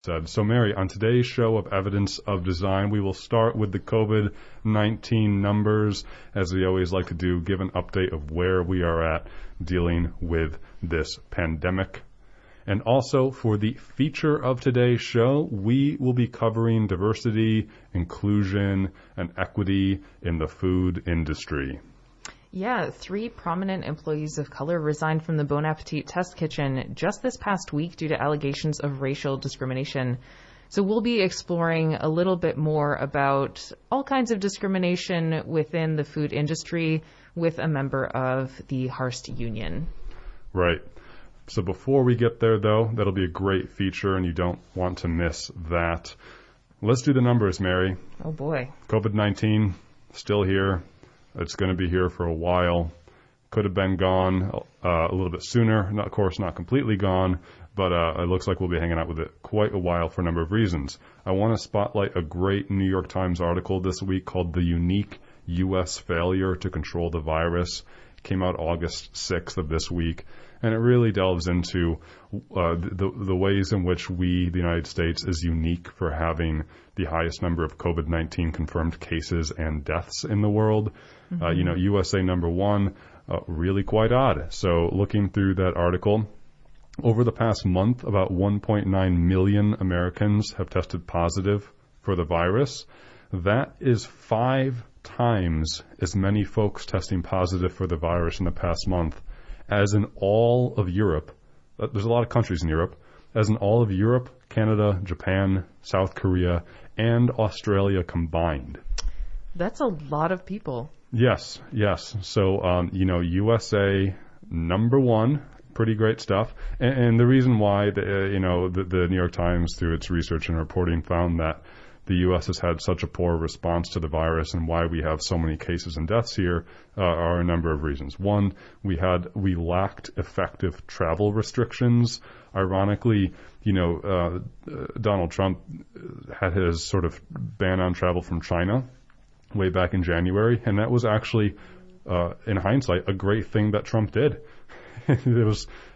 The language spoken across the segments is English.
So, Mary, on today's show of Evidence of Design, we will start with the COVID-19 numbers, as we always like to do, give an update of where we are at dealing with this pandemic. And also, for the feature of today's show, we will be covering diversity, inclusion, and equity in the food industry. Yeah, 3 prominent employees of color resigned from the Bon Appetit test kitchen just this past week due to allegations of racial discrimination. So we'll be exploring a little bit more about all kinds of discrimination within the food industry with a member of the Hearst Union. Right. So before we get there, though, that'll be a great feature, and you don't want to miss that. Let's do the numbers, Mary. Oh, boy. COVID-19, still here. It's going to be here for a while. Could have been gone a little bit sooner. Of course, not completely gone, but it looks like we'll be hanging out with it quite a while for a number of reasons. I want to spotlight a great New York Times article this week called "The Unique U.S. Failure to Control the Virus." It came out August 6th of this week, and it really delves into the ways in which we, the United States, is unique for having the highest number of COVID-19 confirmed cases and deaths in the world. USA number 1, really quite odd. So looking through that article, over the past month, about 1.9 million Americans have tested positive for the virus. That is 5 times as many folks testing positive for the virus in the past month as in all of Europe. There's a lot of countries in Europe. As in all of Europe, Canada, Japan, South Korea, and Australia combined. That's a lot of people. Yes. So, USA number 1, pretty great stuff. And the reason why, the New York Times, through its research and reporting, found that the U.S. has had such a poor response to the virus and why we have so many cases and deaths here are a number of reasons. One, we lacked effective travel restrictions. Ironically, Donald Trump had his sort of ban on travel from China way back in January, and that was actually, in hindsight, a great thing that Trump did. It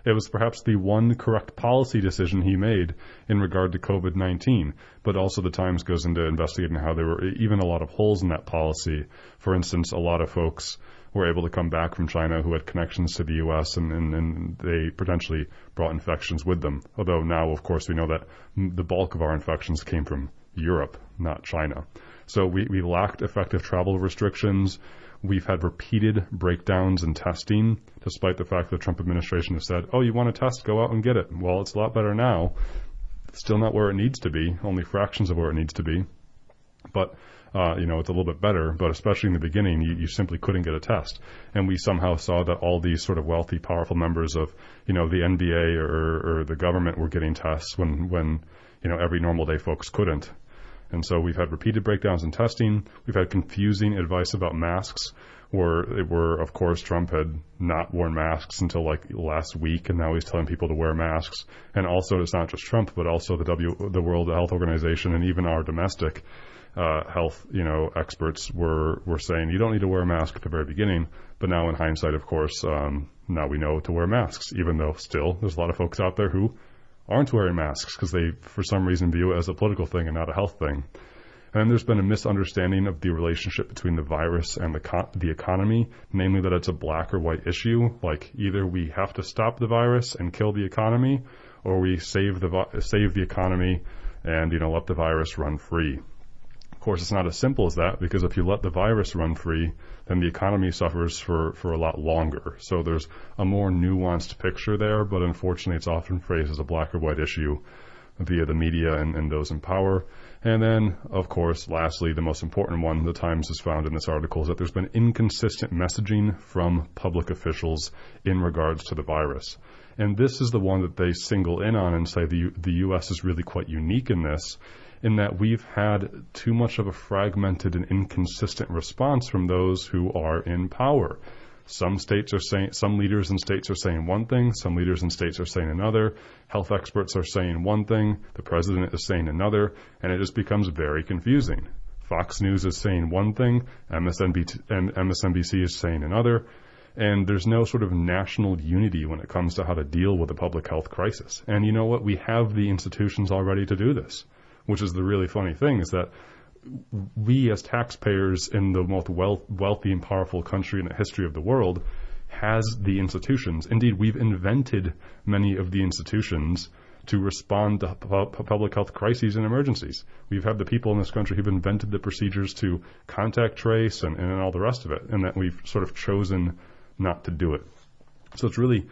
was perhaps the one correct policy decision he made in regard to COVID-19, but also the Times goes into investigating how there were even a lot of holes in that policy. For instance, a lot of folks were able to come back from China who had connections to the U.S. and they potentially brought infections with them. Although now, of course, we know that the bulk of our infections came from Europe, not China. So we lacked effective travel restrictions. We've had repeated breakdowns in testing, despite the fact that the Trump administration has said, oh, you want to test, go out and get it. Well, it's a lot better now. It's still not where it needs to be, only fractions of where it needs to be. But, it's a little bit better, but especially in the beginning, you simply couldn't get a test. And we somehow saw that all these sort of wealthy, powerful members of, the NBA or the government were getting tests when every normal day folks couldn't. And so we've had repeated breakdowns in testing. We've had confusing advice about masks, where of course, Trump had not worn masks until like last week, and now he's telling people to wear masks. And also, it's not just Trump, but also the World Health Organization and even our domestic health, experts were saying you don't need to wear a mask at the very beginning. But now, in hindsight, of course, now we know to wear masks, even though still there's a lot of folks out there who aren't wearing masks because they, for some reason, view it as a political thing and not a health thing. And there's been a misunderstanding of the relationship between the virus and the economy, namely that it's a black or white issue. Like either we have to stop the virus and kill the economy, or we save the economy and let the virus run free. Of course, it's not as simple as that, because if you let the virus run free, then the economy suffers for a lot longer. So there's a more nuanced picture there, but unfortunately it's often phrased as a black or white issue via the media and those in power. And then, of course, lastly, the most important one the Times has found in this article is that there's been inconsistent messaging from public officials in regards to the virus. And this is the one that they single in on and say the U.S. is really quite unique in this, in that we've had too much of a fragmented and inconsistent response from those who are in power. Some leaders in states are saying one thing, some leaders in states are saying another, health experts are saying one thing, the president is saying another, and it just becomes very confusing. Fox News is saying one thing, MSNBC is saying another, And there's no sort of national unity when it comes to how to deal with a public health crisis. And you know what? We have the institutions already to do this, which is the really funny thing, is that we as taxpayers in the most wealthy and powerful country in the history of the world has the institutions. Indeed, we've invented many of the institutions to respond to public health crises and emergencies. We've had the people in this country who've invented the procedures to contact trace and all the rest of it, and that we've sort of chosen not to do it. So it's really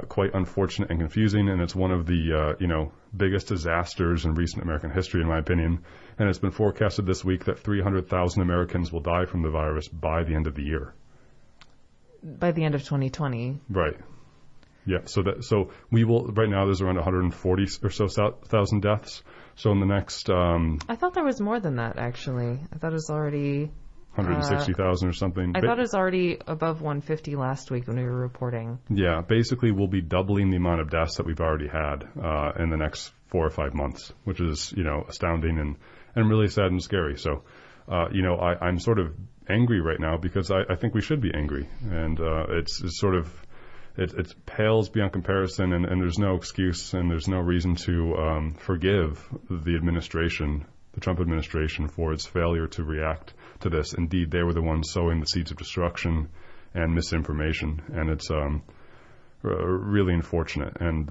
quite unfortunate and confusing, and it's one of the biggest disasters in recent American history, in my opinion. And it's been forecasted this week that 300,000 Americans will die from the virus by the end of the year. By the end of 2020. Right. Yeah. So we will. Right now, there's around 140 or so thousand deaths. So in the next, I thought there was more than that. Actually, I thought it was already 160,000 or something. I thought it was already above 150 last week when we were reporting. Yeah. Basically, we'll be doubling the amount of deaths that we've already had in the next 4 or 5 months, which is astounding and really sad and scary. So, I'm sort of angry right now because I think we should be angry, and it's sort of. It pales beyond comparison, and there's no excuse and there's no reason to forgive the administration, the Trump administration, for its failure to react to this. Indeed, they were the ones sowing the seeds of destruction and misinformation, and it's really unfortunate. And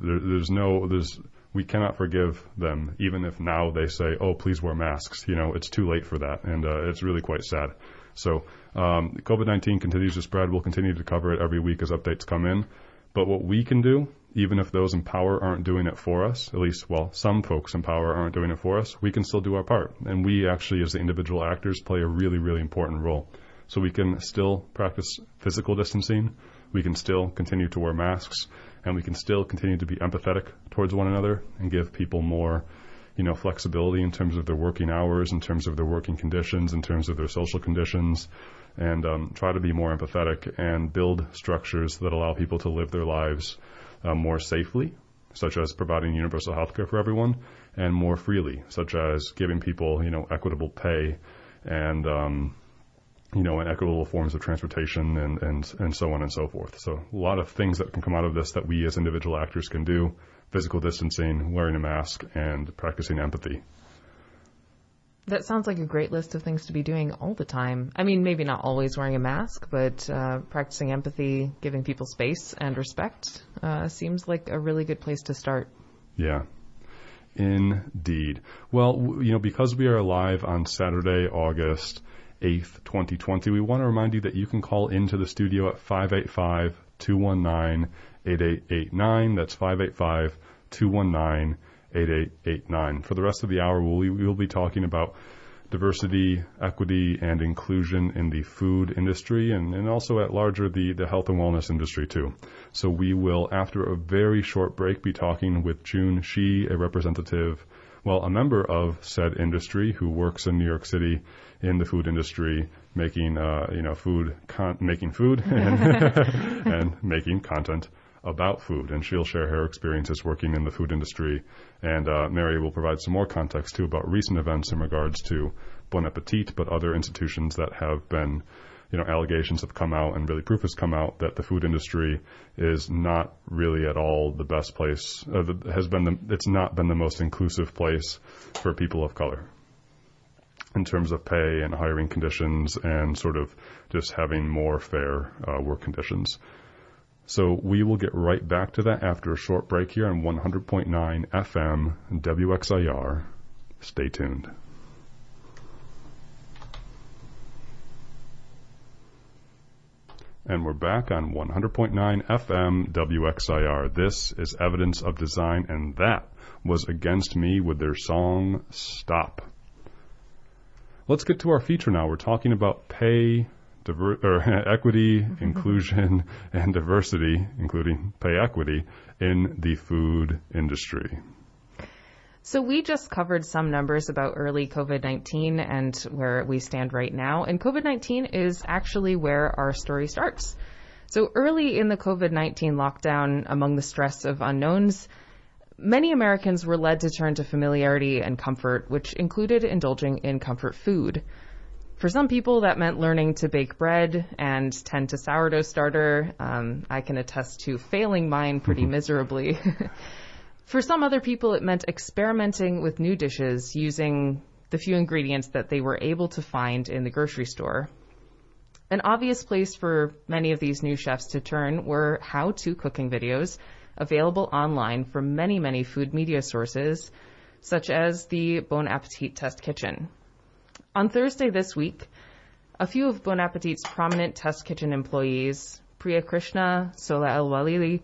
we cannot forgive them, even if now they say, "Oh, please wear masks." It's too late for that, and it's really quite sad. So COVID-19 continues to spread. We'll continue to cover it every week as updates come in. But what we can do, even if those in power aren't doing it for us, at least, some folks in power aren't doing it for us, we can still do our part. And we actually, as the individual actors, play a really, really important role. So we can still practice physical distancing. We can still continue to wear masks. And we can still continue to be empathetic towards one another and give people more flexibility in terms of their working hours, in terms of their working conditions, in terms of their social conditions, and try to be more empathetic and build structures that allow people to live their lives more safely, such as providing universal health care for everyone, and more freely, such as giving people, equitable pay and, and equitable forms of transportation and so on and so forth. So a lot of things that can come out of this that we as individual actors can do: physical distancing, wearing a mask, and practicing empathy. That sounds like a great list of things to be doing all the time. I mean, maybe not always wearing a mask, but practicing empathy, giving people space and respect seems like a really good place to start. Yeah, indeed. Well, because we are live on Saturday, August 8th, 2020, we want to remind you that you can call into the studio at 585-219-8889. That's 585-219-8889. For the rest of the hour, we will be talking about diversity, equity, and inclusion in the food industry, and also at larger the health and wellness industry too. So we will, after a very short break, be talking with June Xie, a member of said industry who works in New York City in the food industry, making making food and making content about food, and she'll share her experiences working in the food industry. And Mary will provide some more context too about recent events in regards to Bon Appetit, but other institutions that have been, allegations have come out, and really proof has come out that the food industry is not really at all the best place. It's not been the most inclusive place for people of color in terms of pay and hiring conditions, and sort of just having more fair work conditions. So we will get right back to that after a short break here on 100.9 FM WXIR. Stay tuned. And we're back on 100.9 FM WXIR. This is Evidence of Design, and that was Against Me with their song Stop. Let's get to our feature now. We're talking about pay, equity, inclusion, and diversity, including pay equity, in the food industry. So we just covered some numbers about early COVID-19 and where we stand right now. And COVID-19 is actually where our story starts. So early in the COVID-19 lockdown, among the stress of unknowns, many Americans were led to turn to familiarity and comfort, which included indulging in comfort food. For some people, that meant learning to bake bread and tend to sourdough starter. I can attest to failing mine pretty miserably. For some other people, it meant experimenting with new dishes using the few ingredients that they were able to find in the grocery store. An obvious place for many of these new chefs to turn were how-to cooking videos available online from many, many food media sources, such as the Bon Appetit Test Kitchen. On Thursday this week, a few of Bon Appetit's prominent test kitchen employees, Priya Krishna, Sola El-Walili,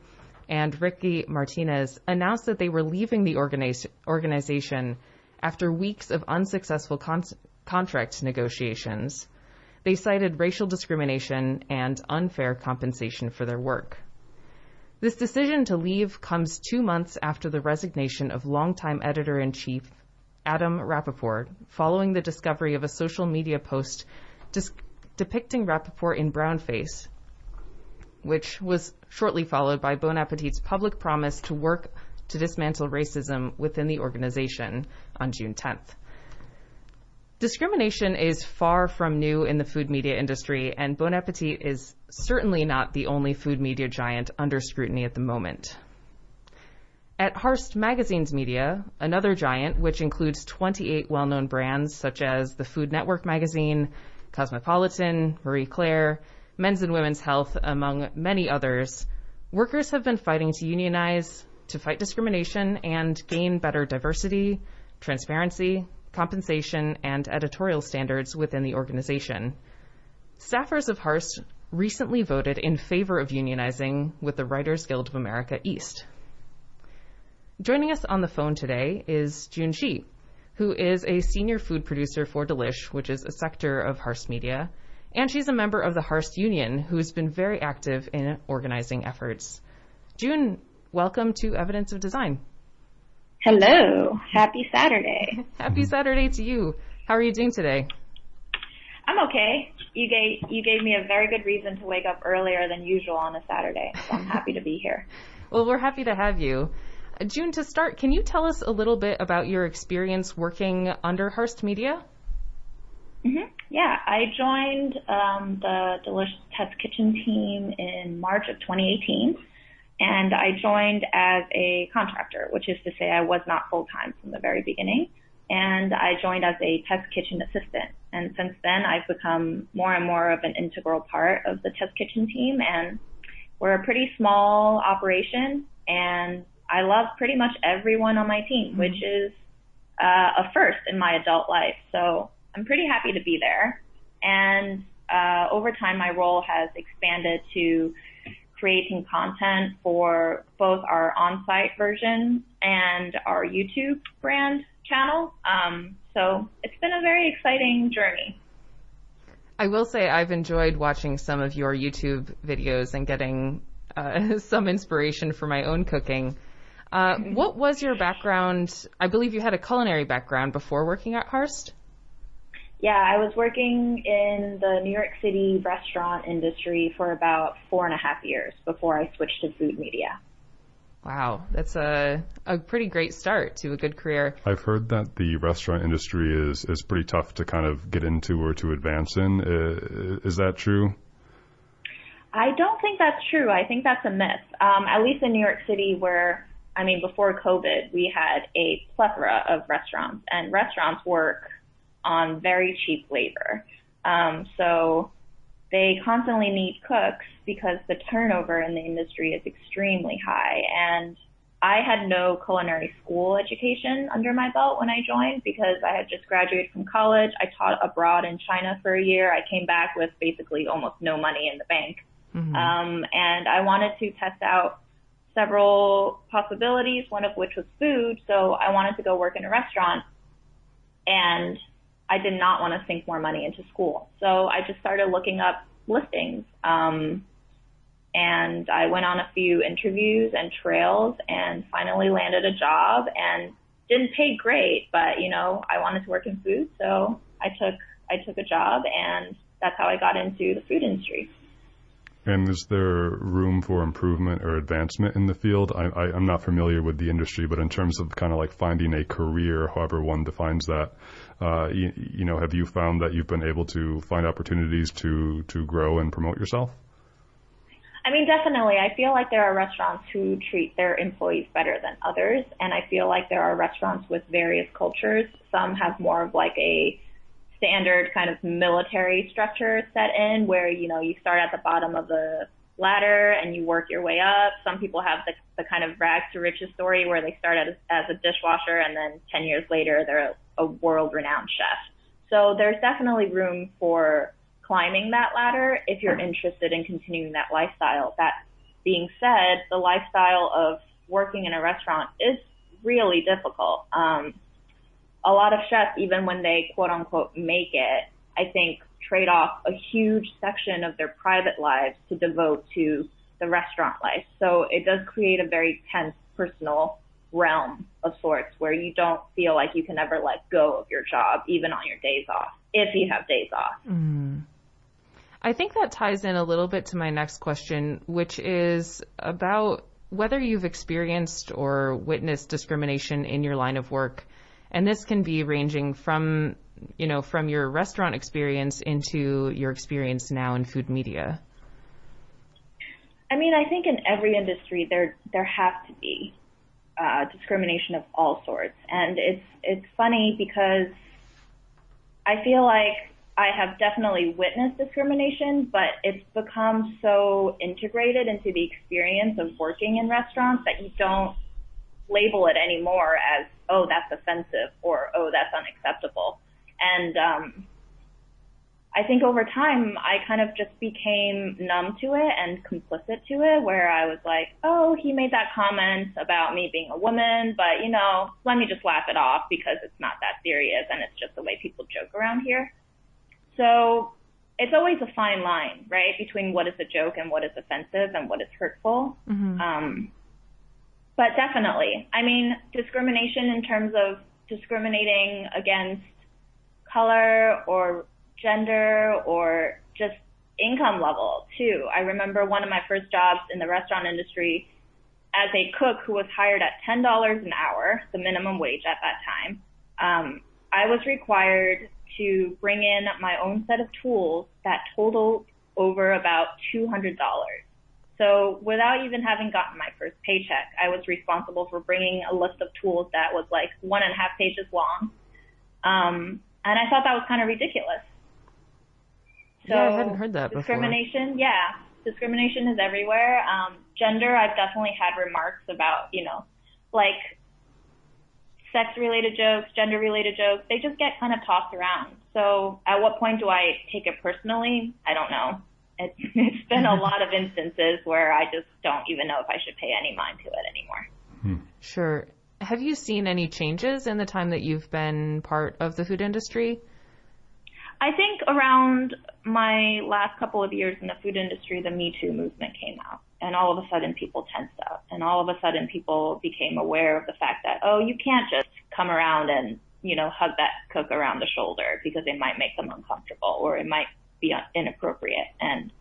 and Ricky Martinez, announced that they were leaving the organization after weeks of unsuccessful contract negotiations. They cited racial discrimination and unfair compensation for their work. This decision to leave comes 2 months after the resignation of longtime editor-in-chief Adam Rappaport, following the discovery of a social media post depicting Rappaport in brownface, which was shortly followed by Bon Appetit's public promise to work to dismantle racism within the organization on June 10th. Discrimination is far from new in the food media industry, and Bon Appetit is certainly not the only food media giant under scrutiny at the moment. At Hearst Magazine's Media, another giant, which includes 28 well-known brands such as the Food Network magazine, Cosmopolitan, Marie Claire, Men's and Women's Health, among many others, workers have been fighting to unionize, to fight discrimination, and gain better diversity, transparency, compensation, and editorial standards within the organization. Staffers of Hearst recently voted in favor of unionizing with the Writers Guild of America East. Joining us on the phone today is June Xie, who is a senior food producer for Delish, which is a sector of Hearst Media, and she's a member of the Hearst Union, who's been very active in organizing efforts. June, welcome to Evidence of Design. Hello. Happy Saturday. Happy Saturday to you. How are you doing today? I'm okay. You gave me a very good reason to wake up earlier than usual on a Saturday, so I'm happy to be here. Well, we're happy to have you. June, to start, can you tell us a little bit about your experience working under Hearst Media? Mm-hmm. Yeah, I joined the Delish Test Kitchen team in March of 2018. And I joined as a contractor, which is to say I was not full-time from the very beginning. And I joined as a test kitchen assistant. And since then, I've become more and more of an integral part of the test kitchen team. And we're a pretty small operation. And I love pretty much everyone on my team, which is a first in my adult life. So I'm pretty happy to be there. And over time, my role has expanded to creating content for both our on-site version and our YouTube brand channel. So it's been a very exciting journey. I will say I've enjoyed watching some of your YouTube videos and getting some inspiration for my own cooking. What was your background? I believe you had a culinary background before working at Hearst? Yeah, I was working in the New York City restaurant industry for about 4.5 years before I switched to food media. Wow, that's a pretty great start to a good career. I've heard that the restaurant industry is pretty tough to kind of get into or to advance in. Is that true? I don't think that's true. I think that's a myth. At least in New York City where, before COVID, we had a plethora of restaurants, and restaurants work on very cheap labor. So they constantly need cooks because the turnover in the industry is extremely high. And I had no culinary school education under my belt when I joined because I had just graduated from college. I taught abroad in China for a year. I came back with basically almost no money in the bank. Mm-hmm. And I wanted to test out several possibilities, one of which was food. So I wanted to go work in a restaurant, and I did not want to sink more money into school. So I just started looking up listings. And I went on a few interviews and trails and finally landed a job, and didn't pay great, but I wanted to work in food. So I took a job, and that's how I got into the food industry. And is there room for improvement or advancement in the field? I'm not familiar with the industry, but in terms of kind of like finding a career, however one defines that, have you found that you've been able to find opportunities to grow and promote yourself? I mean, definitely. I feel like there are restaurants who treat their employees better than others, and I feel like there are restaurants with various cultures. Some have more of like a standard kind of military structure set in where, you start at the bottom of the ladder and you work your way up. Some people have the kind of rags to riches story where they start as a dishwasher and then 10 years later they're a world-renowned chef. So there's definitely room for climbing that ladder if you're interested in continuing that lifestyle. That being said, the lifestyle of working in a restaurant is really difficult. A lot of chefs, even when they quote unquote make it, I think trade off a huge section of their private lives to devote to the restaurant life. So it does create a very tense personal realm of sorts where you don't feel like you can ever let go of your job, even on your days off, if you have days off. Mm. I think that ties in a little bit to my next question, which is about whether you've experienced or witnessed discrimination in your line of work. And this can be ranging from your restaurant experience into your experience now in food media. I mean, I think in every industry there has to be discrimination of all sorts. And it's funny because I feel like I have definitely witnessed discrimination, but it's become so integrated into the experience of working in restaurants that you don't label it anymore as, oh, that's offensive or, oh, that's unacceptable. And I think over time, I kind of just became numb to it and complicit to it, where I was like, oh, he made that comment about me being a woman, but, let me just laugh it off because it's not that serious and it's just the way people joke around here. So it's always a fine line, right, between what is a joke and what is offensive and what is hurtful. Mm-hmm. But definitely, I mean, discrimination in terms of discriminating against color or gender or just income level too. I remember one of my first jobs in the restaurant industry as a cook who was hired at $10 an hour, the minimum wage at that time. I was required to bring in my own set of tools that totaled over about $200. So without even having gotten my first paycheck, I was responsible for bringing a list of tools that was like 1.5 pages long. And I thought that was kind of ridiculous. So yeah, I hadn't heard that discrimination, before. Discrimination is everywhere. Gender, I've definitely had remarks about, like sex-related jokes, gender-related jokes. They just get kind of tossed around. So at what point do I take it personally? I don't know. It's been a lot of instances where I just don't even know if I should pay any mind to it anymore. Sure. Have you seen any changes in the time that you've been part of the food industry? I think around my last couple of years in the food industry, the Me Too movement came out, and all of a sudden people tensed up, and all of a sudden people became aware of the fact that, oh, you can't just come around and, hug that cook around the shoulder because it might make them uncomfortable or it might be inappropriate. And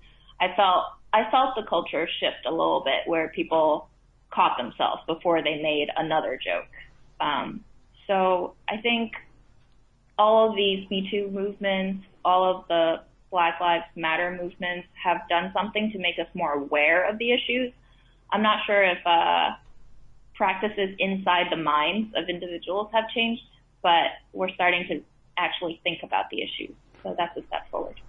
I felt the culture shift a little bit where people caught themselves before they made another joke. So I think all of these Me Too movements, all of the Black Lives Matter movements have done something to make us more aware of the issues. I'm not sure if practices inside the minds of individuals have changed, but we're starting to actually think about the issues. So that's a step forward.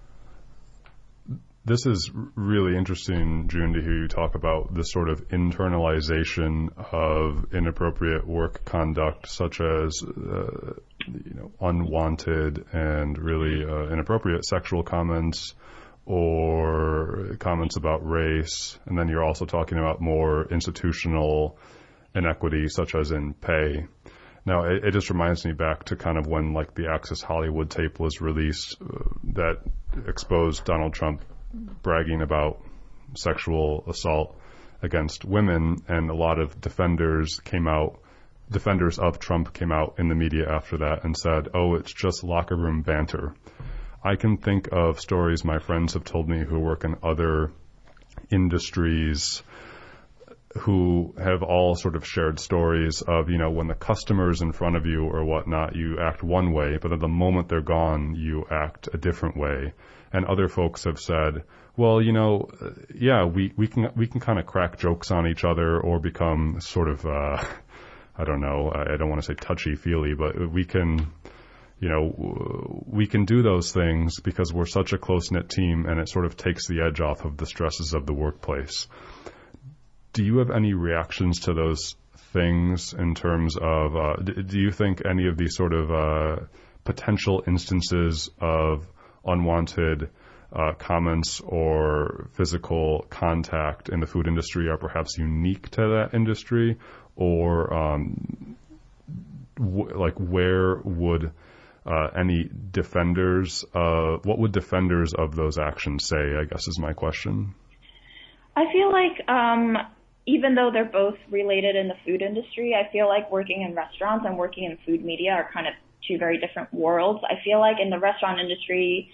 This is really interesting, June, to hear you talk about this sort of internalization of inappropriate work conduct, such as unwanted and really inappropriate sexual comments or comments about race. And then you're also talking about more institutional inequity, such as in pay. Now, it just reminds me back to kind of when like the Access Hollywood tape was released that exposed Donald Trump bragging about sexual assault against women, and a lot of defenders of Trump came out in the media after that and said, oh, it's just locker room banter. I can think of stories my friends have told me who work in other industries who have all sort of shared stories of, when the customer's in front of you or whatnot, you act one way, but at the moment they're gone, you act a different way. And other folks have said, well, yeah, we can kind of crack jokes on each other or become sort of, I don't know, I don't want to say touchy-feely, but we can do those things because we're such a close-knit team, and it sort of takes the edge off of the stresses of the workplace. Do you have any reactions to those things in terms of, do you think any of these sort of potential instances of unwanted comments or physical contact in the food industry are perhaps unique to that industry? Or where would any defenders, what would defenders of those actions say, I guess is my question. I feel like even though they're both related in the food industry, I feel like working in restaurants and working in food media are kind of two very different worlds. I feel like in the restaurant industry,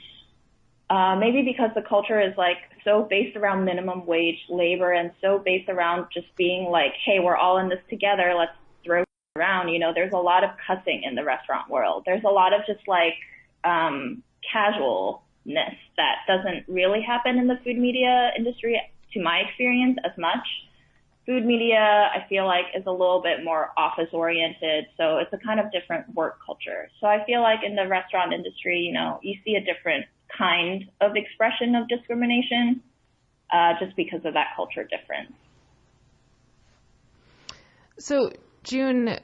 maybe because the culture is like so based around minimum wage labor and so based around just being like, hey, we're all in this together, let's throw around. There's a lot of cussing in the restaurant world. There's a lot of just like casualness that doesn't really happen in the food media industry, to my experience, as much. Food media, I feel like, is a little bit more office-oriented, so it's a kind of different work culture. So I feel like in the restaurant industry, you see a different kind of expression of discrimination just because of that culture difference. So, June,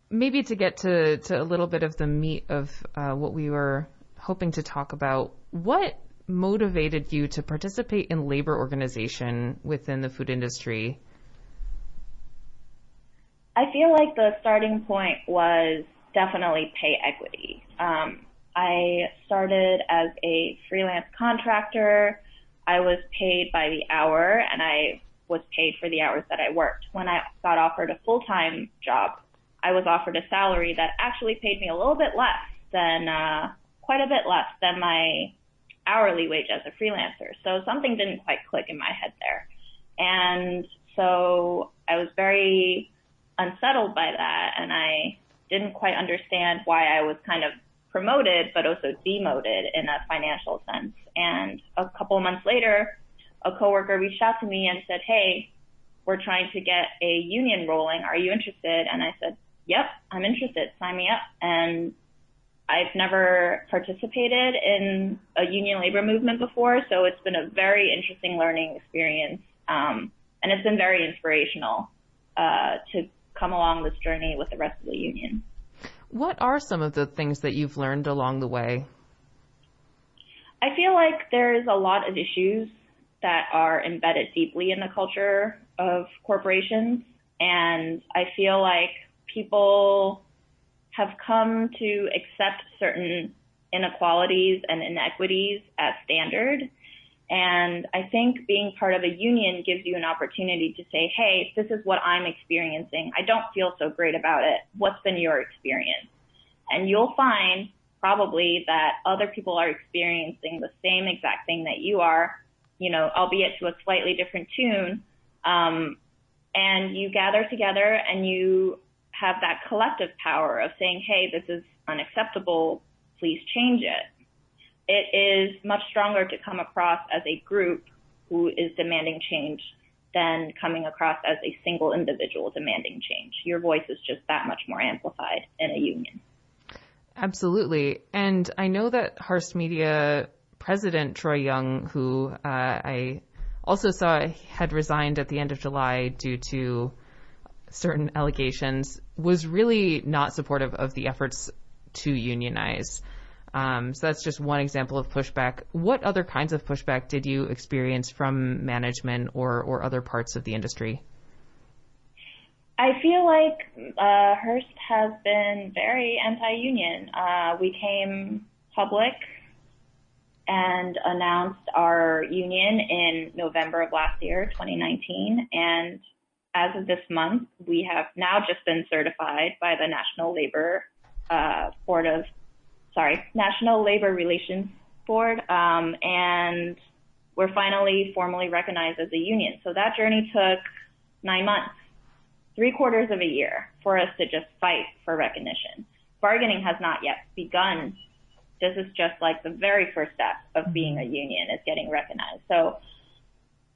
maybe to get to a little bit of the meat of what we were hoping to talk about, what motivated you to participate in labor organization within the food industry? I feel like the starting point was definitely pay equity. I started as a freelance contractor. I was paid by the hour, and I was paid for the hours that I worked. When I got offered a full-time job, I was offered a salary that actually paid me a little bit less than, quite a bit less than my hourly wage as a freelancer. So something didn't quite click in my head there. And so I was very unsettled by that, and I didn't quite understand why I was kind of promoted but also demoted in a financial sense. And a couple of months later, a coworker reached out to me and said, hey, we're trying to get a union rolling. Are you interested? And I said, yep, I'm interested. Sign me up. And I've never participated in a union labor movement before, so it's been a very interesting learning experience. And it's been very inspirational to come along this journey with the rest of the union. What are some of the things that you've learned along the way? I feel like there's a lot of issues that are embedded deeply in the culture of corporations, and I feel like people have come to accept certain inequalities and inequities as standard. And I think being part of a union gives you an opportunity to say, hey, this is what I'm experiencing. I don't feel so great about it. What's been your experience? And you'll find probably that other people are experiencing the same exact thing that you are, albeit to a slightly different tune. And you gather together and you have that collective power of saying, hey, this is unacceptable, please change it. It is much stronger to come across as a group who is demanding change than coming across as a single individual demanding change. Your voice is just that much more amplified in a union. Absolutely. And I know that Hearst Media President Troy Young, who I also saw had resigned at the end of July due to certain allegations, was really not supportive of the efforts to unionize. So that's just one example of pushback. What other kinds of pushback did you experience from management or other parts of the industry? I feel like Hearst has been very anti-union. We came public and announced our union in November of last year, 2019, and as of this month, we have now just been certified by the National Labor Relations Board, and we're finally formally recognized as a union. So that journey took 9 months, 3/4 of a year for us to just fight for recognition. Bargaining has not yet begun. This is just like the very first step of being a union, is getting recognized. So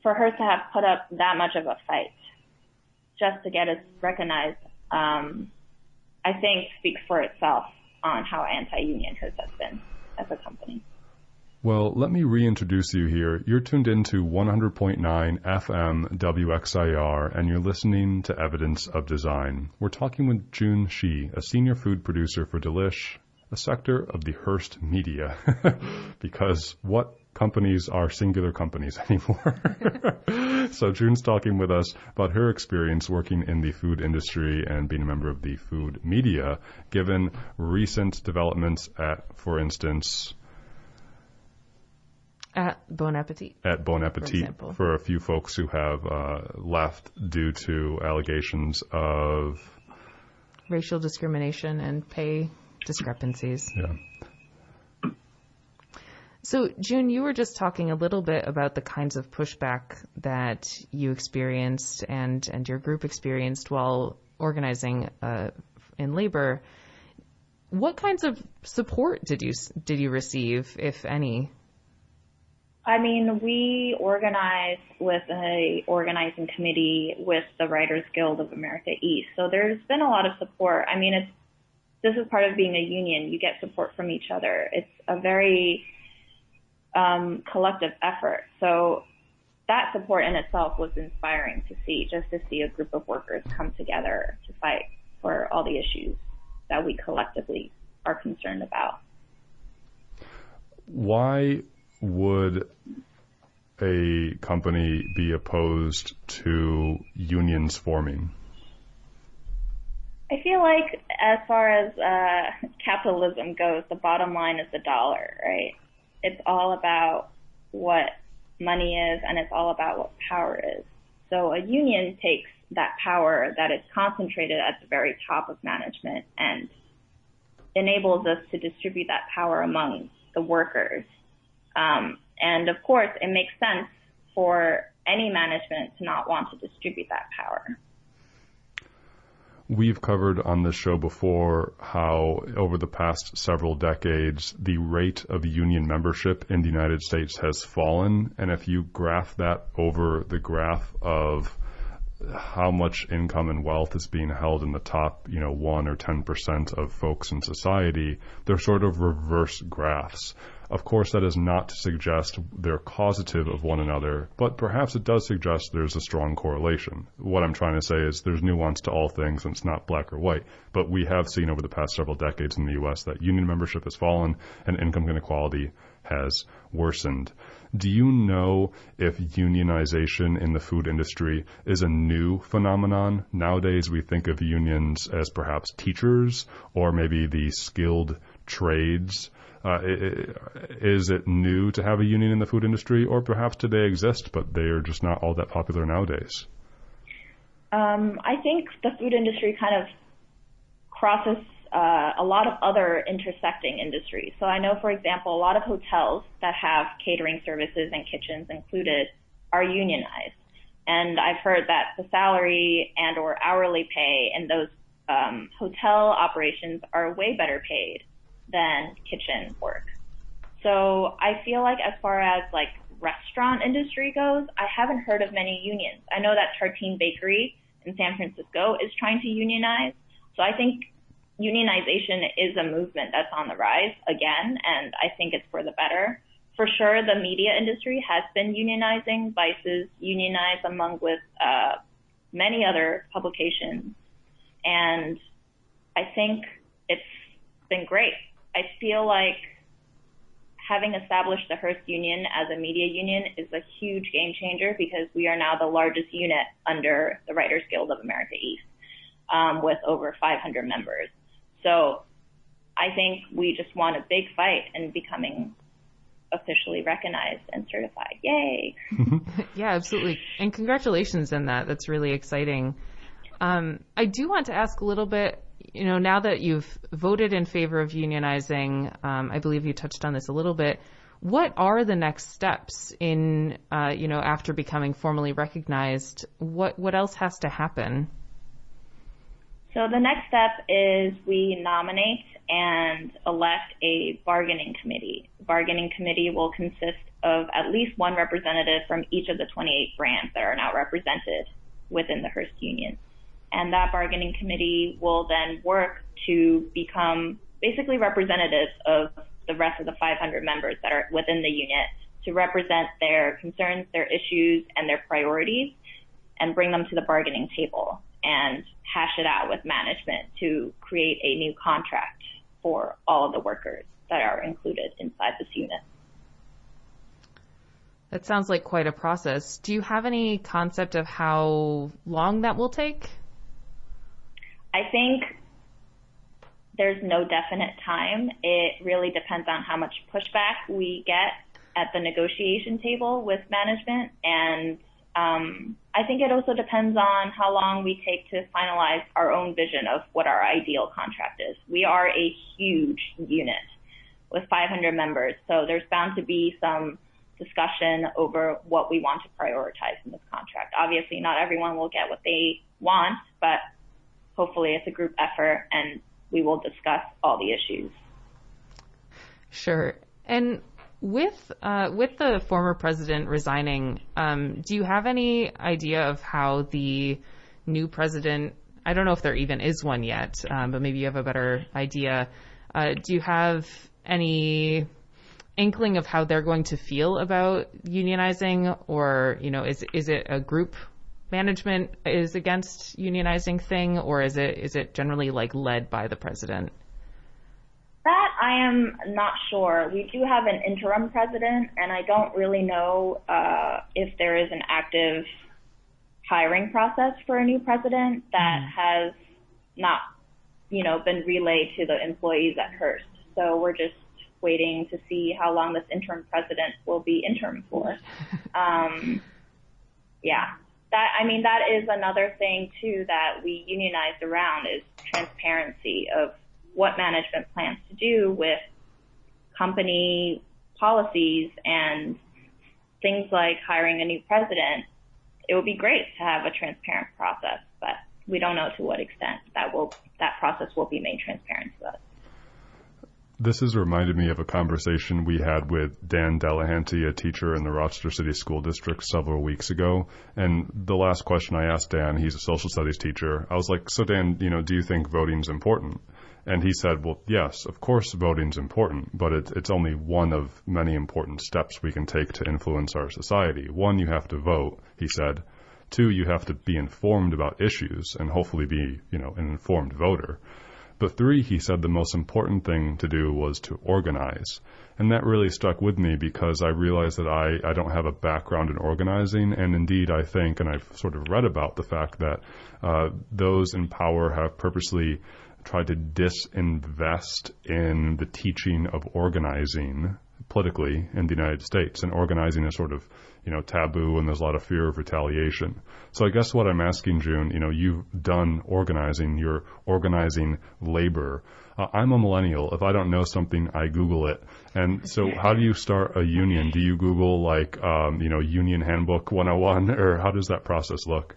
for her to have put up that much of a fight just to get us recognized, I think speaks for itself on how anti-union hers has been as a company. Well, let me reintroduce you here. You're tuned into 100.9 FM WXIR, and you're listening to Evidence of Design. We're talking with June Xie, a senior food producer for Delish, a sector of the Hearst media, because what companies are singular companies anymore? So June's talking with us about her experience working in the food industry and being a member of the food media, given recent developments at, for instance, At Bon Appetit. At Bon Appetit, for a few folks who have left due to allegations of racial discrimination and pay discrepancies. Yeah. So, June, you were just talking a little bit about the kinds of pushback that you experienced and your group experienced while organizing in labor. What kinds of support did you receive, if any? I mean, we organized with an organizing committee with the Writers Guild of America East. So there's been a lot of support. I mean, this is part of being a union. You get support from each other. It's a very collective effort. So that support in itself was inspiring to see, just to see a group of workers come together to fight for all the issues that we collectively are concerned about. Why would a company be opposed to unions forming? I feel like as far as capitalism goes, the bottom line is the dollar, right? It's all about what money is, and it's all about what power is. So a union takes that power that is concentrated at the very top of management and enables us to distribute that power among the workers. And of course, it makes sense for any management to not want to distribute that power. We've covered on this show before how over the past several decades, the rate of union membership in the United States has fallen. And if you graph that over the graph of how much income and wealth is being held in the top, 1 or 10% of folks in society, they're sort of reverse graphs. Of course, that is not to suggest they're causative of one another, but perhaps it does suggest there's a strong correlation. What I'm trying to say is there's nuance to all things, and it's not black or white. But we have seen over the past several decades in the U.S. that union membership has fallen and income inequality has worsened. Do you know if unionization in the food industry is a new phenomenon? Nowadays, we think of unions as perhaps teachers or maybe the skilled trades. Is it new to have a union in the food industry, or perhaps do they exist, but they are just not all that popular nowadays? I think the food industry kind of crosses a lot of other intersecting industries. So I know, for example, a lot of hotels that have catering services and kitchens included are unionized. And I've heard that the salary and or hourly pay in those hotel operations are way better paid than kitchen work. So I feel like as far as like restaurant industry goes, I haven't heard of many unions. I know that Tartine Bakery in San Francisco is trying to unionize. So I think unionization is a movement that's on the rise again, and I think it's for the better. For sure, the media industry has been unionizing. Vice's unionized among with many other publications, and I think it's been great. I feel like having established the Hearst Union as a media union is a huge game changer because we are now the largest unit under the Writers Guild of America East with over 500 members. So I think we just won a big fight in becoming officially recognized and certified. Yay! Yeah, absolutely. And congratulations on that. That's really exciting. I do want to ask a little bit, now that you've voted in favor of unionizing, I believe you touched on this a little bit, What are the next steps in, after becoming formally recognized? What else has to happen? So the next step is we nominate and elect a bargaining committee. The bargaining committee will consist of at least one representative from each of the 28 brands that are now represented within the Hearst Union. And that bargaining committee will then work to become basically representatives of the rest of the 500 members that are within the unit to represent their concerns, their issues, and their priorities and bring them to the bargaining table and hash it out with management to create a new contract for all of the workers that are included inside this unit. That sounds like quite a process. Do you have any concept of how long that will take? I think there's no definite time. It really depends on how much pushback we get at the negotiation table with management, and I think it also depends on how long we take to finalize our own vision of what our ideal contract is. We are a huge unit with 500 members, so there's bound to be some discussion over what we want to prioritize in this contract. Obviously, not everyone will get what they want, but hopefully it's a group effort and we will discuss all the issues. Sure. And with the former president resigning, do you have any idea of how the new president, I don't know if there even is one yet, but maybe you have a better idea. Do you have any inkling of how they're going to feel about unionizing, or, is it a group management is against unionizing thing, or is it generally led by the president? That I am not sure. We do have an interim president, and I don't really know if there is an active hiring process for a new president that has not, been relayed to the employees at Hearst. So we're just waiting to see how long this interim president will be interim for. That is another thing too that we unionized around is transparency of what management plans to do with company policies and things like hiring a new president. It would be great to have a transparent process, but we don't know to what extent that process will be made transparent to us. This has reminded me of a conversation we had with Dan Delahanty, a teacher in the Rochester City School District several weeks ago. And the last question I asked Dan, he's a social studies teacher, I was like, so Dan, do you think voting's important? And he said, well, yes, of course voting's important, but it's only one of many important steps we can take to influence our society. One, you have to vote, he said. Two, you have to be informed about issues and hopefully be, an informed voter. But three, he said the most important thing to do was to organize. And that really stuck with me because I realized that I don't have a background in organizing. And indeed, I think, and I've sort of read about the fact that those in power have purposely tried to disinvest in the teaching of organizing politically in the United States. And organizing is sort of, taboo, and there's a lot of fear of retaliation. So I guess what I'm asking, June, you've done organizing, you're organizing labor. I'm a millennial. If I don't know something, I Google it. And so how do you start a union? Do you Google Union Handbook 101, or how does that process look?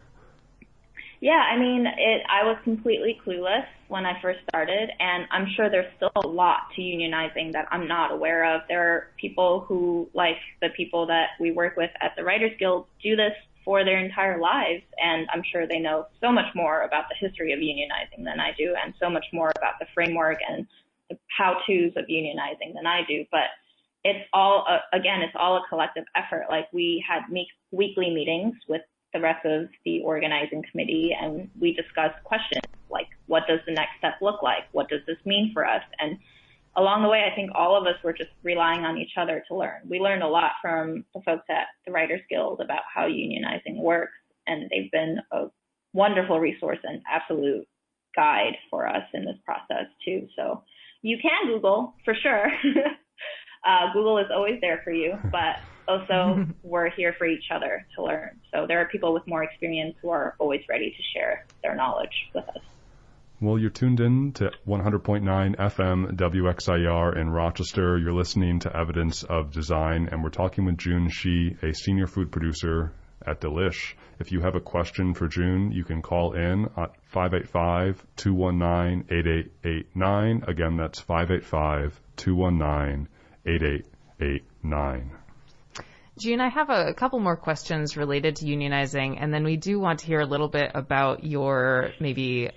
Yeah, I was completely clueless when I first started, and I'm sure there's still a lot to unionizing that I'm not aware of. There are people who, like the people that we work with at the Writers Guild, do this for their entire lives, and I'm sure they know so much more about the history of unionizing than I do, and so much more about the framework and the how-tos of unionizing than I do. But it's all, it's all a collective effort. We had weekly meetings with the rest of the organizing committee, and we discussed questions like, what does the next step look like? What does this mean for us? And along the way, I think all of us were just relying on each other to learn. We learned a lot from the folks at the Writers Guild about how unionizing works, and they've been a wonderful resource and absolute guide for us in this process too. So you can Google for sure. Google is always there for you, but also we're here for each other to learn. So there are people with more experience who are always ready to share their knowledge with us. Well, you're tuned in to 100.9 FM WXIR in Rochester. You're listening to Evidence of Design, and we're talking with June Xie, a senior food producer at Delish. If you have a question for June, you can call in at 585-219-8889. Again, that's 585-219-8889. June, I have a couple more questions related to unionizing, and then we do want to hear a little bit about your maybe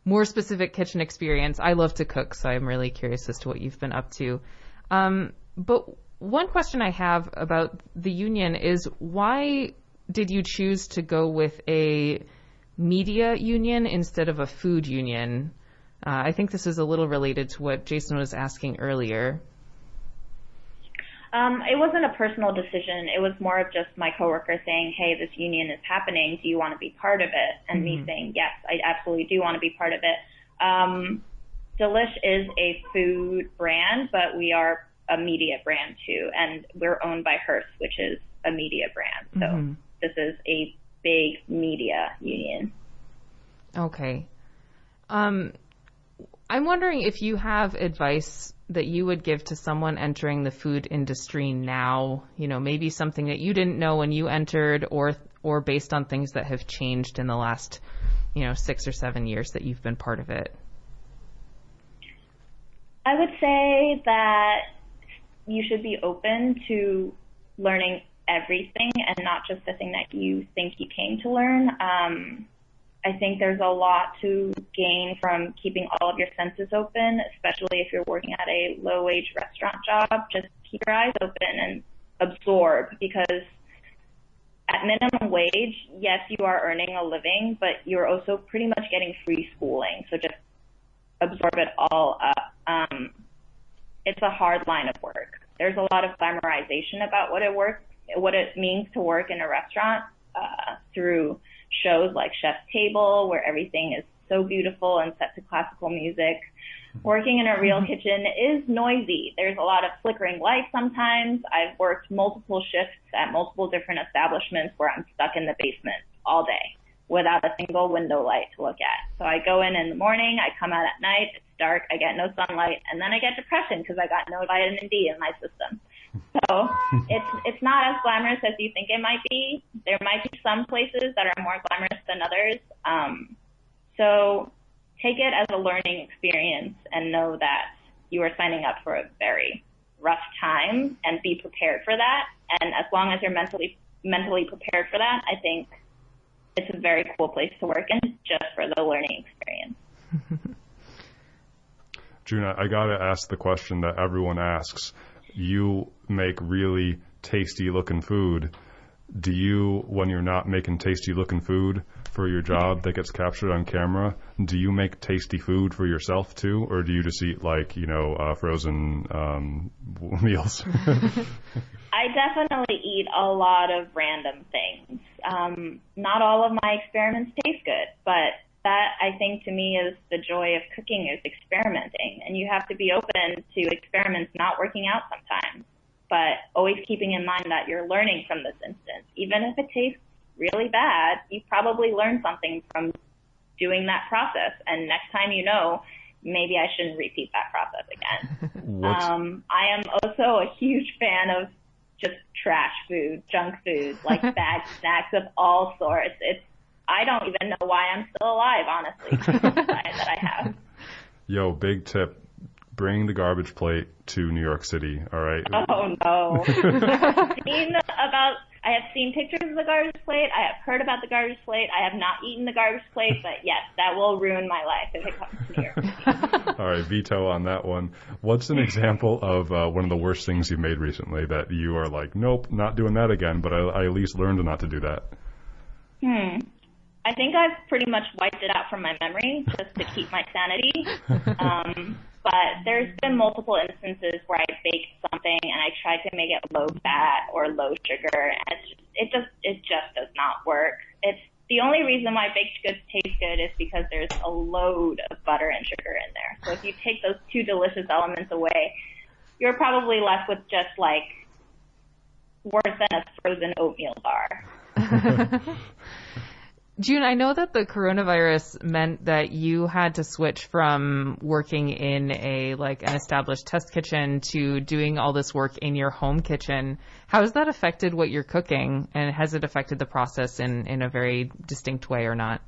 more specific kitchen experience. I love to cook, so I'm really curious as to what you've been up to. But one question I have about the union is, why did you choose to go with a media union instead of a food union? I think this is a little related to what Jason was asking earlier. It wasn't a personal decision. It was more of just my coworker saying, hey, this union is happening. Do you want to be part of it? And me saying, yes, I absolutely do want to be part of it. Delish is a food brand, but we are a media brand too. And we're owned by Hearst, which is a media brand. So this is a big media union. Okay. I'm wondering if you have advice that you would give to someone entering the food industry now, maybe something that you didn't know when you entered, or based on things that have changed in the last, 6 or 7 years that you've been part of it. I would say that you should be open to learning everything and not just the thing that you think you came to learn. I think there's a lot to gain from keeping all of your senses open, especially if you're working at a low-wage restaurant job. Just keep your eyes open and absorb, because at minimum wage, yes, you are earning a living, but you're also pretty much getting free schooling. So just absorb it all up. It's a hard line of work. There's a lot of glamorization about what it means to work in a restaurant through shows like Chef's Table, where everything is so beautiful and set to classical music. Working in a real kitchen is noisy. There's a lot of flickering lights sometimes. I've worked multiple shifts at multiple different establishments where I'm stuck in the basement all day without a single window light to look at. So I go in the morning, I come out at night, it's dark, I get no sunlight, and then I get depression because I got no vitamin D in my system. So it's not as glamorous as you think it might be. There might be some places that are more glamorous than others. So take it as a learning experience and know that you are signing up for a very rough time, and be prepared for that. And as long as you're mentally prepared for that, I think it's a very cool place to work in, just for the learning experience. June, I got to ask the question that everyone asks. You make really tasty looking food. Do you, when you're not making tasty looking food for your job that gets captured on camera, do you make tasty food for yourself too? Or do you just eat frozen meals? I definitely eat a lot of random things. Not all of my experiments taste good, but that, I think, to me is the joy of cooking, is experimenting. And you have to be open to experiments not working out sometimes, but always keeping in mind that you're learning from this instance. Even if it tastes really bad, you probably learned something from doing that process. And next time maybe I shouldn't repeat that process again. I am also a huge fan of just trash food, junk food, like bag snacks of all sorts. I don't even know why I'm still alive, honestly, that I have. Yo, big tip. Bring the garbage plate to New York City, all right? Oh, no. I have seen pictures of the garbage plate. I have heard about the garbage plate. I have not eaten the garbage plate, but yes, that will ruin my life if it comes to New York City. All right, veto on that one. What's an example of one of the worst things you've made recently that you are like, nope, not doing that again, but I at least learned not to do that? I think I've pretty much wiped it out from my memory just to keep my sanity. But there's been multiple instances where I baked something and I tried to make it low fat or low sugar, and it just does not work. It's the only reason why baked goods taste good is because there's a load of butter and sugar in there. So if you take those two delicious elements away, you're probably left with just worse than a frozen oatmeal bar. June, I know that the coronavirus meant that you had to switch from working in an established test kitchen to doing all this work in your home kitchen. How has that affected what you're cooking, and has it affected the process in a very distinct way or not?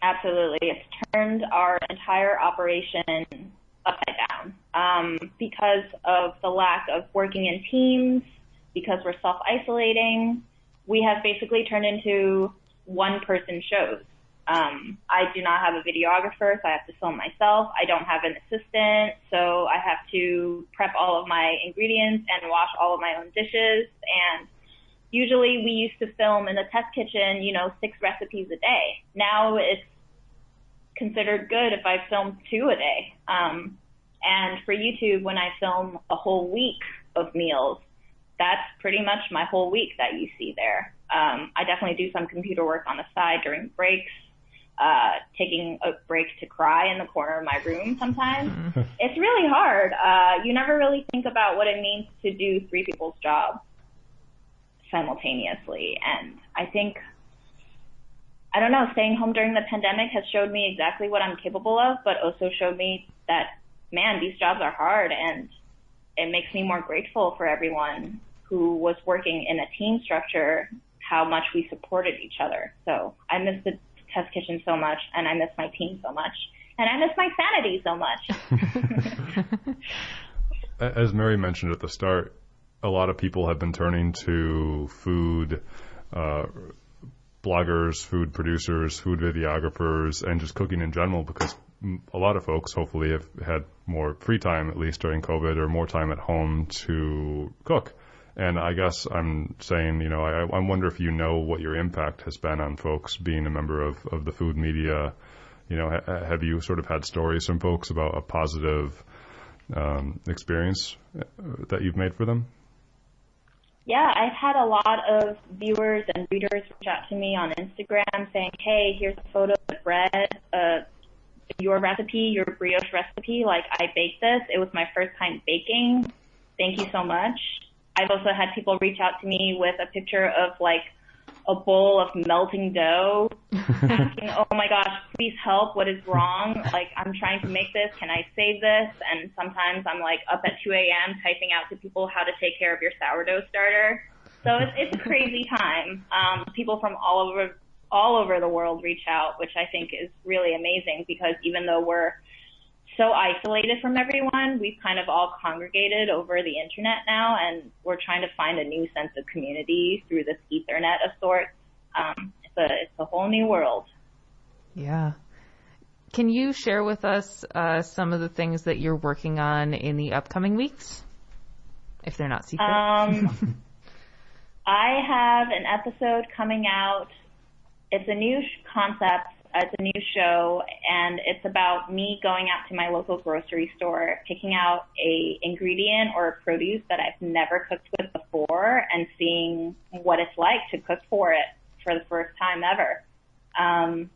Absolutely. It's turned our entire operation upside down because of the lack of working in teams, because we're self-isolating. We have basically turned into one-person shows. I do not have a videographer, so I have to film myself. I don't have an assistant, so I have to prep all of my ingredients and wash all of my own dishes. And usually we used to film in the test kitchen, 6 recipes a day. Now it's considered good if I film 2 a day. And for YouTube, when I film a whole week of meals, that's pretty much my whole week that you see there. I definitely do some computer work on the side during breaks, taking a break to cry in the corner of my room sometimes. It's really hard. You never really think about what it means to do 3 people's jobs simultaneously. And I think, staying home during the pandemic has showed me exactly what I'm capable of, but also showed me that, man, these jobs are hard, and it makes me more grateful for everyone who was working in a team structure, how much we supported each other. So I miss the test kitchen so much, and I miss my team so much, and I miss my sanity so much. As Mary mentioned at the start, a lot of people have been turning to food bloggers, food producers, food videographers, and just cooking in general, because a lot of folks hopefully have had more free time, at least during COVID, or more time at home to cook. And I guess I'm saying, I wonder if what your impact has been on folks being a member of the food media. Have you sort of had stories from folks about a positive experience that you've made for them? Yeah, I've had a lot of viewers and readers reach out to me on Instagram saying, hey, here's a photo of bread, your recipe, your brioche recipe. Like, I baked this. It was my first time baking. Thank you so much. I've also had people reach out to me with a picture of a bowl of melting dough, asking, oh my gosh, please help. What is wrong? I'm trying to make this. Can I save this? And sometimes I'm up at 2 a.m. typing out to people how to take care of your sourdough starter. So it's a crazy time. People from all over the world reach out, which I think is really amazing, because even though we're so isolated from everyone, we've kind of all congregated over the internet now, and we're trying to find a new sense of community through this Ethernet of sorts. It's a whole new world. Yeah. Can you share with us some of the things that you're working on in the upcoming weeks, if they're not secret? I have an episode coming out. It's a new concept. It's a new show, and it's about me going out to my local grocery store, picking out a ingredient or a produce that I've never cooked with before, and seeing what it's like to cook for it for the first time ever.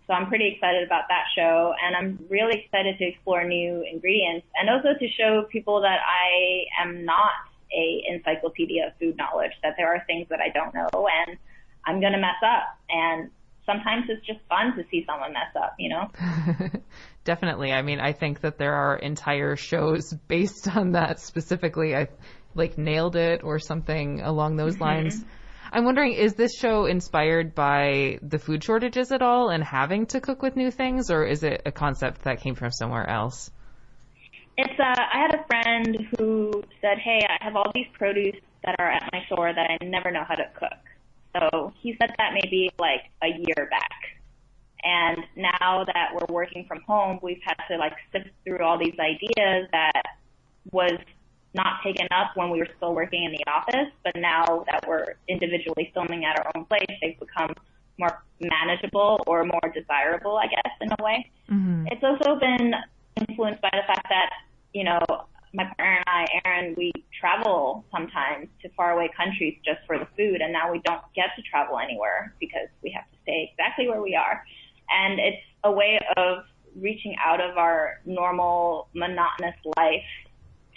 So I'm pretty excited about that show, and I'm really excited to explore new ingredients, and also to show people that I am not a encyclopedia of food knowledge, that there are things that I don't know, and I'm going to mess up. And sometimes it's just fun to see someone mess up, Definitely. I mean, I think that there are entire shows based on that specifically. I Nailed It or something along those lines. I'm wondering, is this show inspired by the food shortages at all and having to cook with new things, or is it a concept that came from somewhere else? I had a friend who said, hey, I have all these produce that are at my store that I never know how to cook. So he said that maybe a year back. And now that we're working from home, we've had to sift through all these ideas that was not taken up when we were still working in the office. But now that we're individually filming at our own place, they've become more manageable or more desirable, I guess, in a way. Mm-hmm. It's also been influenced by the fact that, my partner and I, Aaron, we travel sometimes to faraway countries just for the food, and now we don't get to travel anywhere because we have to stay exactly where we are. And it's a way of reaching out of our normal, monotonous life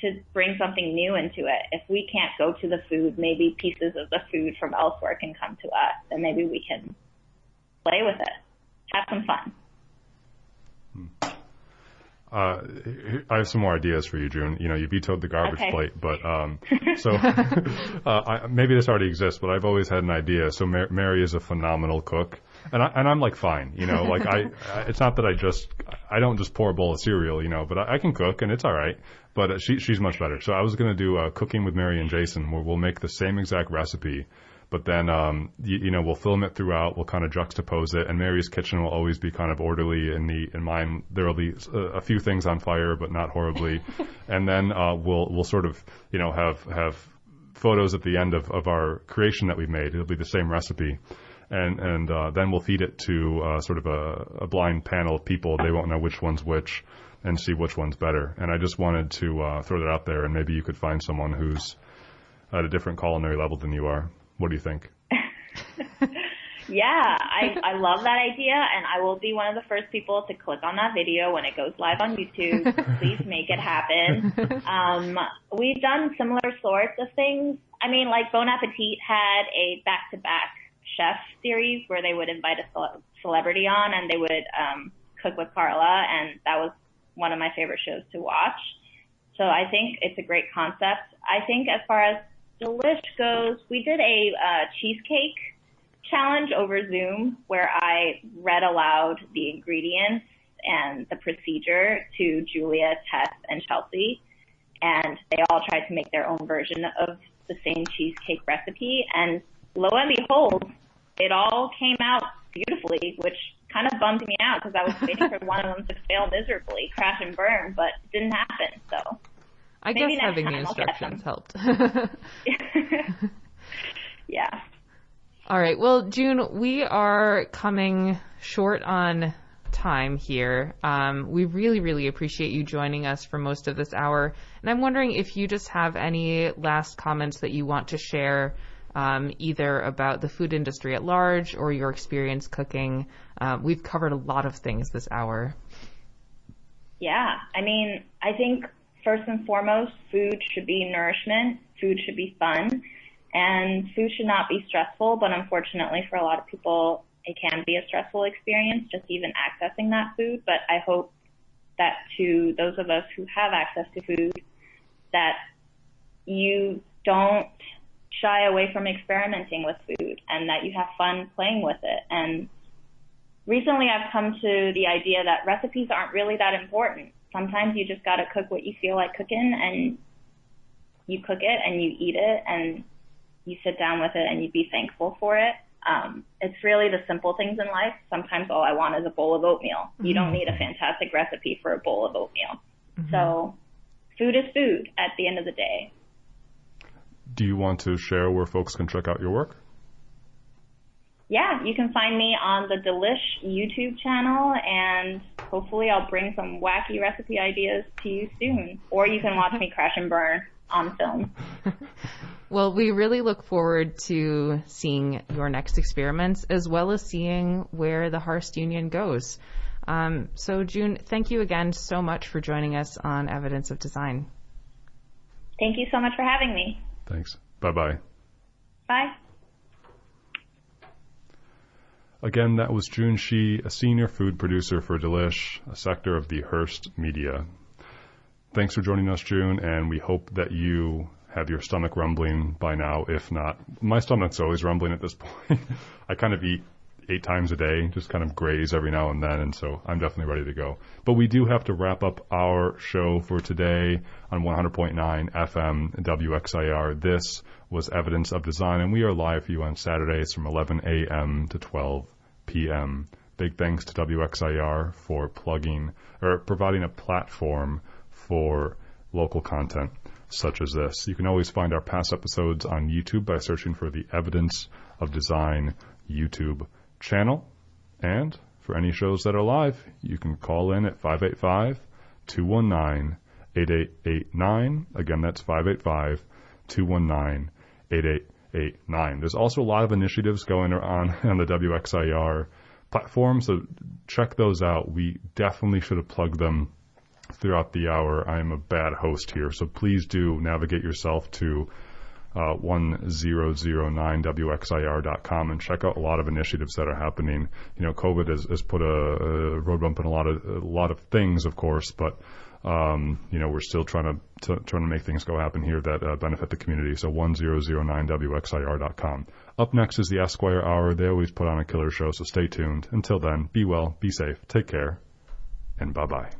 to bring something new into it. If we can't go to the food, maybe pieces of the food from elsewhere can come to us, and maybe we can play with it. Have some fun. I have some more ideas for you, June. You vetoed the garbage plate, but maybe this already exists, but I've always had an idea. So Mary is a phenomenal cook, and I'm like fine, like it's not that I don't just pour a bowl of cereal, but I can cook and it's all right. But she's much better. So I was gonna do cooking with Mary and Jason, where we'll make the same exact recipe. But then, we'll film it throughout. We'll kind of juxtapose it, and Mary's kitchen will always be kind of orderly, and in mine there will be a few things on fire, but not horribly. And then we'll sort of have photos at the end of our creation that we've made. It'll be the same recipe, and then we'll feed it to sort of a blind panel of people. They won't know which one's which, and see which one's better. And I just wanted to throw that out there, and maybe you could find someone who's at a different culinary level than you are. What do you think? Yeah, I love that idea, and I will be one of the first people to click on that video when it goes live on YouTube. Please make it happen. We've done similar sorts of things. I mean, like Bon Appetit had a back-to-back chef series where they would invite a celebrity on, and they would cook with Carla, and that was one of my favorite shows to watch. So I think it's a great concept. I think as far as Delish goes, we did a cheesecake challenge over Zoom where I read aloud the ingredients and the procedure to Julia, Tess, and Chelsea, and they all tried to make their own version of the same cheesecake recipe, and lo and behold, it all came out beautifully, which kind of bummed me out because I was waiting for one of them to fail miserably, crash and burn, but it didn't happen, so... I guess having the instructions helped. Yeah. All right. Well, June, we are coming short on time here. We really, really appreciate you joining us for most of this hour. And I'm wondering if you just have any last comments that you want to share, either about the food industry at large or your experience cooking. We've covered a lot of things this hour. Yeah. I mean, I think first and foremost, food should be nourishment, food should be fun, and food should not be stressful, but unfortunately for a lot of people, it can be a stressful experience, just even accessing that food. But I hope that to those of us who have access to food, that you don't shy away from experimenting with food and that you have fun playing with it. And recently I've come to the idea that recipes aren't really that important. Sometimes you just got to cook what you feel like cooking, and you cook it and you eat it and you sit down with it and you be thankful for it. It's really the simple things in life. Sometimes all I want is a bowl of oatmeal. You don't need a fantastic recipe for a bowl of oatmeal. Mm-hmm. So food is food at the end of the day. Do you want to share where folks can check out your work? Yeah, you can find me on the Delish YouTube channel, and hopefully I'll bring some wacky recipe ideas to you soon. Or you can watch me crash and burn on film. Well, we really look forward to seeing your next experiments, as well as seeing where the Hearst Union goes. So, June, thank you again so much for joining us on Evidence of Design. Thank you so much for having me. Thanks. Bye-bye. Bye. Again, that was June Xie, a senior food producer for Delish, a sector of the Hearst Media. Thanks for joining us, June, and we hope that you have your stomach rumbling by now. If not, my stomach's always rumbling at this point. I kind of eat 8 times a day, just kind of graze every now and then, and so I'm definitely ready to go. But we do have to wrap up our show for today on 100.9 FM WXIR. This was Evidence of Design, and we are live for you on Saturdays from 11 a.m. to 12 p.m. Big thanks to WXIR for providing a platform for local content such as this. You can always find our past episodes on YouTube by searching for the Evidence of Design YouTube channel. And for any shows that are live, you can call in at 585-219-8889. Again, that's 585-219-8889. There's also a lot of initiatives going on the WXIR platform, so check those out. We definitely should have plugged them throughout the hour. I am a bad host here, so please do navigate yourself to 1009wxir.com and check out a lot of initiatives that are happening. COVID has put a road bump in a lot of things, of course, but we're still trying to make things happen here that benefit the community. So 1009wxir.com. Up next is the Esquire Hour. They always put on a killer show, so stay tuned. Until then, be well, be safe, take care, and bye-bye.